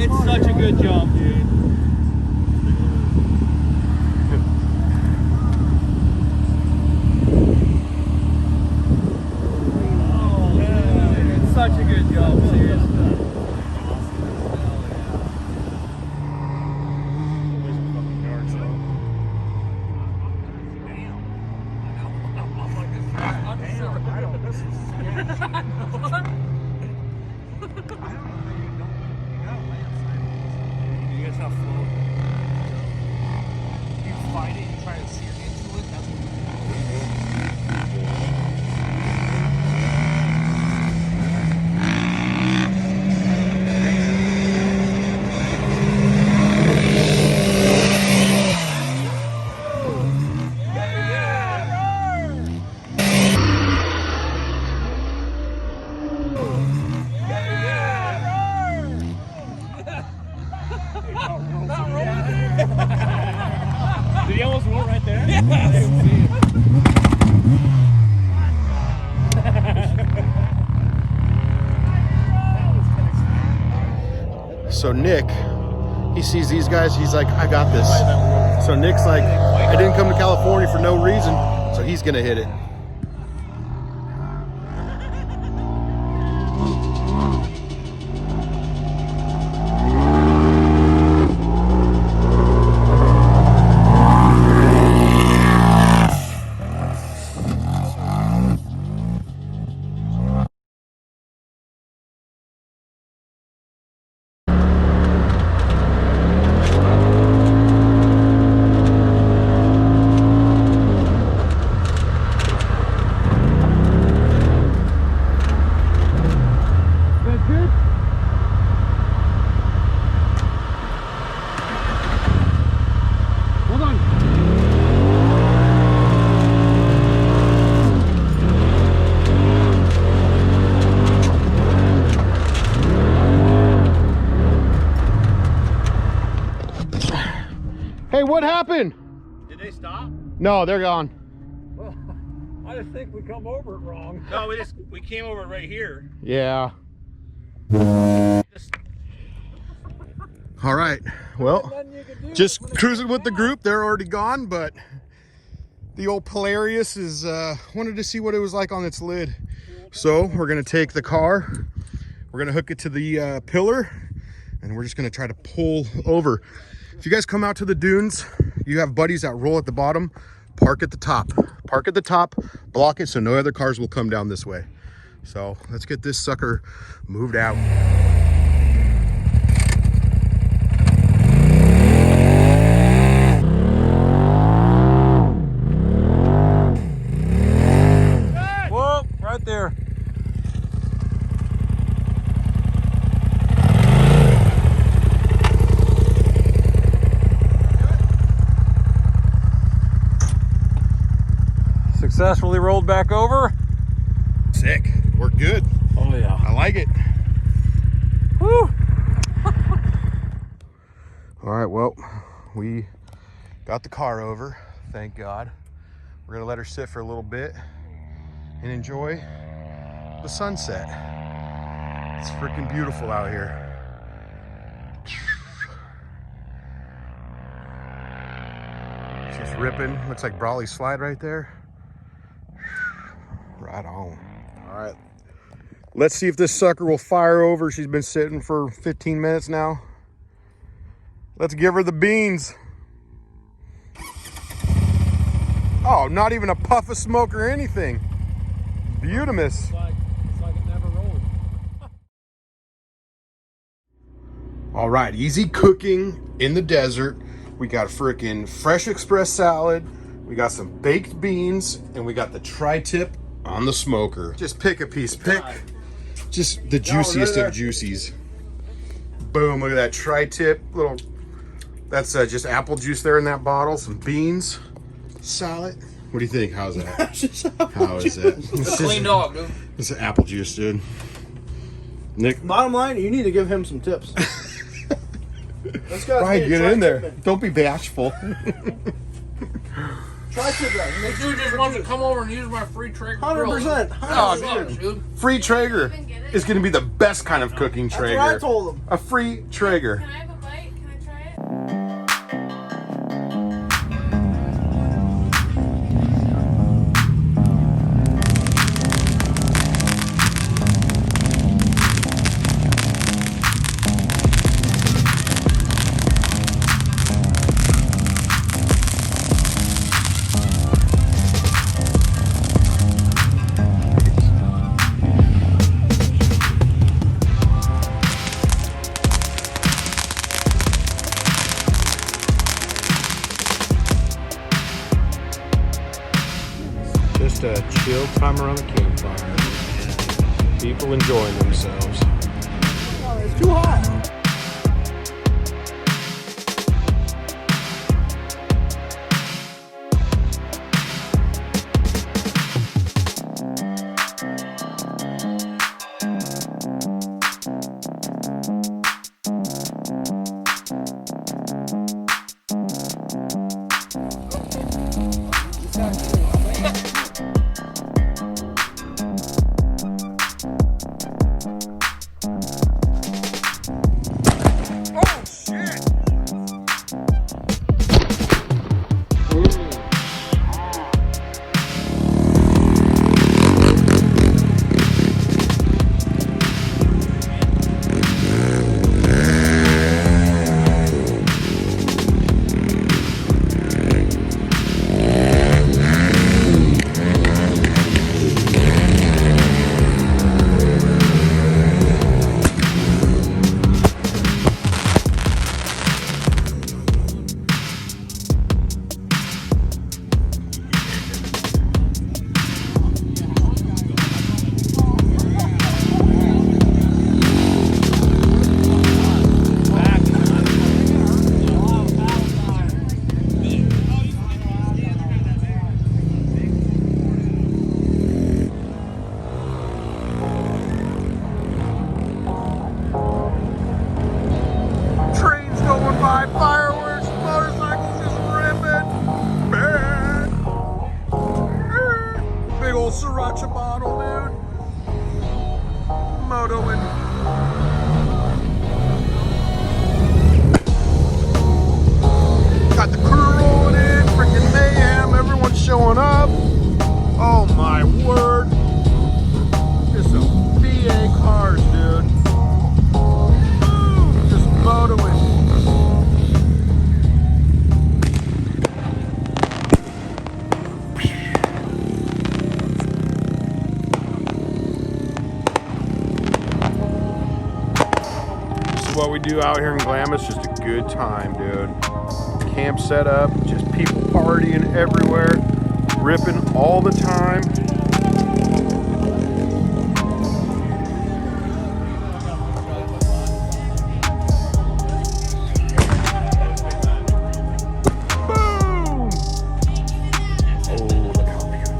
it's such a good jump, dude. Oh, dude, it's such a good jump, seriously. Did he almost roll right there? Yes. So Nick, he sees these guys, he's like, I got this. So Nick's like, I didn't come to California for no reason, so he's gonna hit it. Hey, what happened? Did they stop? No, they're gone. Well, I just think we come over it wrong. No, we came over right here. Yeah. All right. Well, just cruising with the group. They're already gone, but the old Polarius is wanted to see what it was like on its lid. So we're gonna take the car, we're gonna hook it to the pillar, and we're just gonna try to pull over. If you guys come out to the dunes, you have buddies that roll at the bottom, park at the top. Park at the top, block it so no other cars will come down this way. So let's get this sucker moved out. Whoa, right there. Successfully rolled back over. Sick. We're good. Oh yeah. I like it. Woo. All right, well, we got the car over, thank God. We're gonna let her sit for a little bit and enjoy the sunset. It's freaking beautiful out here. It's just ripping. Looks like Brawley Slide right there. Right on. All right, let's see if this sucker will fire over. She's been sitting for 15 minutes now. Let's give her the beans. Oh, not even a puff of smoke or anything. Beautimous. It's like it never rolled. All right, easy cooking in the desert. We got freaking fresh express salad. We got some baked beans, and we got the tri-tip on the smoker. Just pick a piece, pick just the juiciest of juicies. Boom, look at that tri-tip little, that's just apple juice there in that bottle, some beans, salad. What do you think? How's that? How is that? It's a clean dog, dude. It's apple juice, dude. Nick? Bottom line, you need to give him some tips. Let's go. Brian, get in there. Don't be bashful. Try Sxsblog. This dude just wants to come over and use my free Traeger grill. 100%. Oh, dude. Free Traeger is going to be the best kind of cooking Traeger. That's what I told him. A free Traeger. Can I have a bite? Can I try it? Just a chill time around the campfire. People enjoying themselves. It's too hot. Fireworks, motorcycles just ripping. Man. Big old sriracha bottle, dude. Motoing. Got the crew rolling in, freaking mayhem. Everyone's showing up. Oh my word. Just some VA cars, dude. Just motoing. What we do out here in Glamis, just a good time, dude. Camp set up, just people partying everywhere, ripping all the time. Boom! Oh, look how beautiful.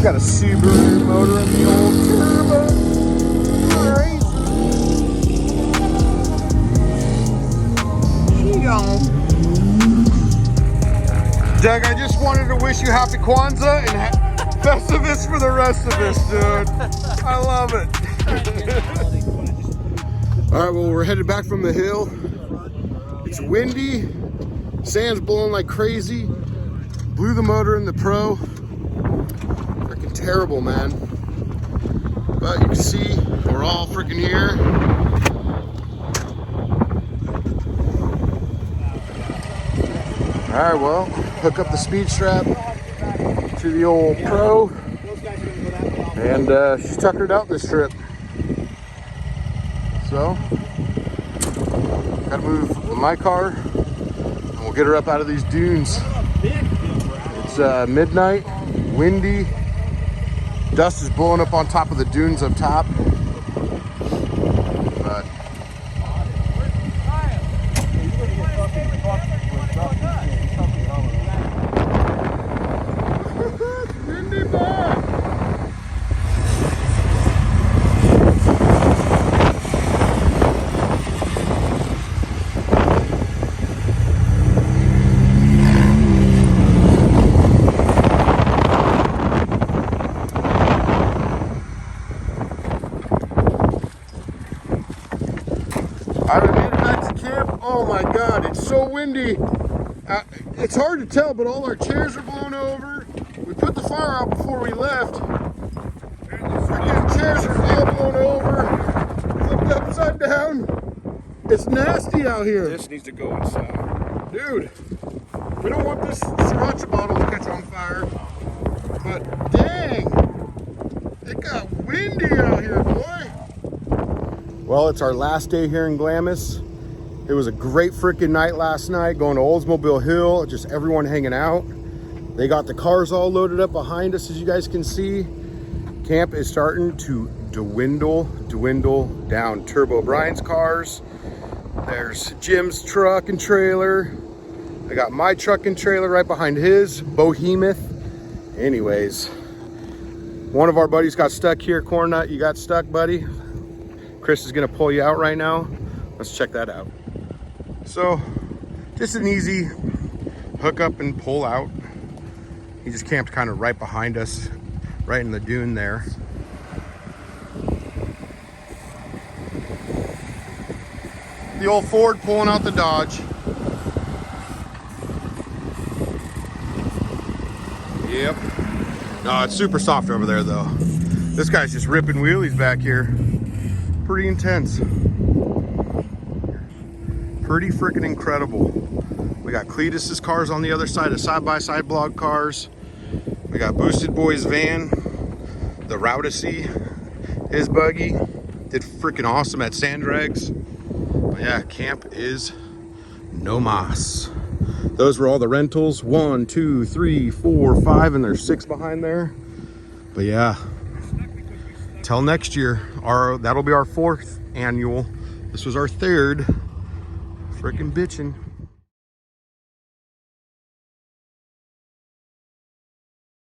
Got a Subaru motor in the old turbo. Crazy. She gone. Doug, I just wanted to wish you happy Kwanzaa and Festivus for the rest of us, dude. I love it. All right, well, we're headed back from the hill. It's windy. Sand's blowing like crazy. Blew the motor in the Pro. Freaking terrible, man. But you can see we're all freaking here. All right, well, hook up the speed strap to the old Pro, and she's tuckered out this trip. So move my car and we'll get her up out of these dunes. It's midnight, windy. Dust is blowing up on top of the dunes up top. But windy ball. I made it back to camp. Oh my God, it's so windy. It's hard to tell, but all our chairs are blown over. We put the fire out before we left. The freaking chairs are all blown over, flipped upside down. It's nasty out here. This needs to go inside. Dude, we don't want this sriracha bottle to catch on fire. But dang, it got windy out here, boy. Well, it's our last day here in Glamis. It was a great freaking night last night, going to Oldsmobile Hill, just everyone hanging out. They got the cars all loaded up behind us, as you guys can see. Camp is starting to dwindle down. Turbo Brian's cars. There's Jim's truck and trailer. I got my truck and trailer right behind his, Behemoth. Anyways, one of our buddies got stuck here. Cornut, you got stuck, buddy? Chris is gonna pull you out right now. Let's check that out. So, just an easy hook up and pull out. He just camped kind of right behind us, right in the dune there. The old Ford pulling out the Dodge. Yep. No, it's super soft over there though. This guy's just ripping wheelies back here. Pretty intense. Pretty freaking incredible. We got Cleetus's cars on the other side of side-by-side blog cars. We got Boosted Boy's van, the Routacy, his buggy. Did freaking awesome at Sand Drags. But yeah, camp is no mas. Those were all the rentals. 1, 2, 3, 4, 5, and there's 6 behind there. But yeah, till next year, that'll be our 4th annual. This was our 3rd. Freaking bitching.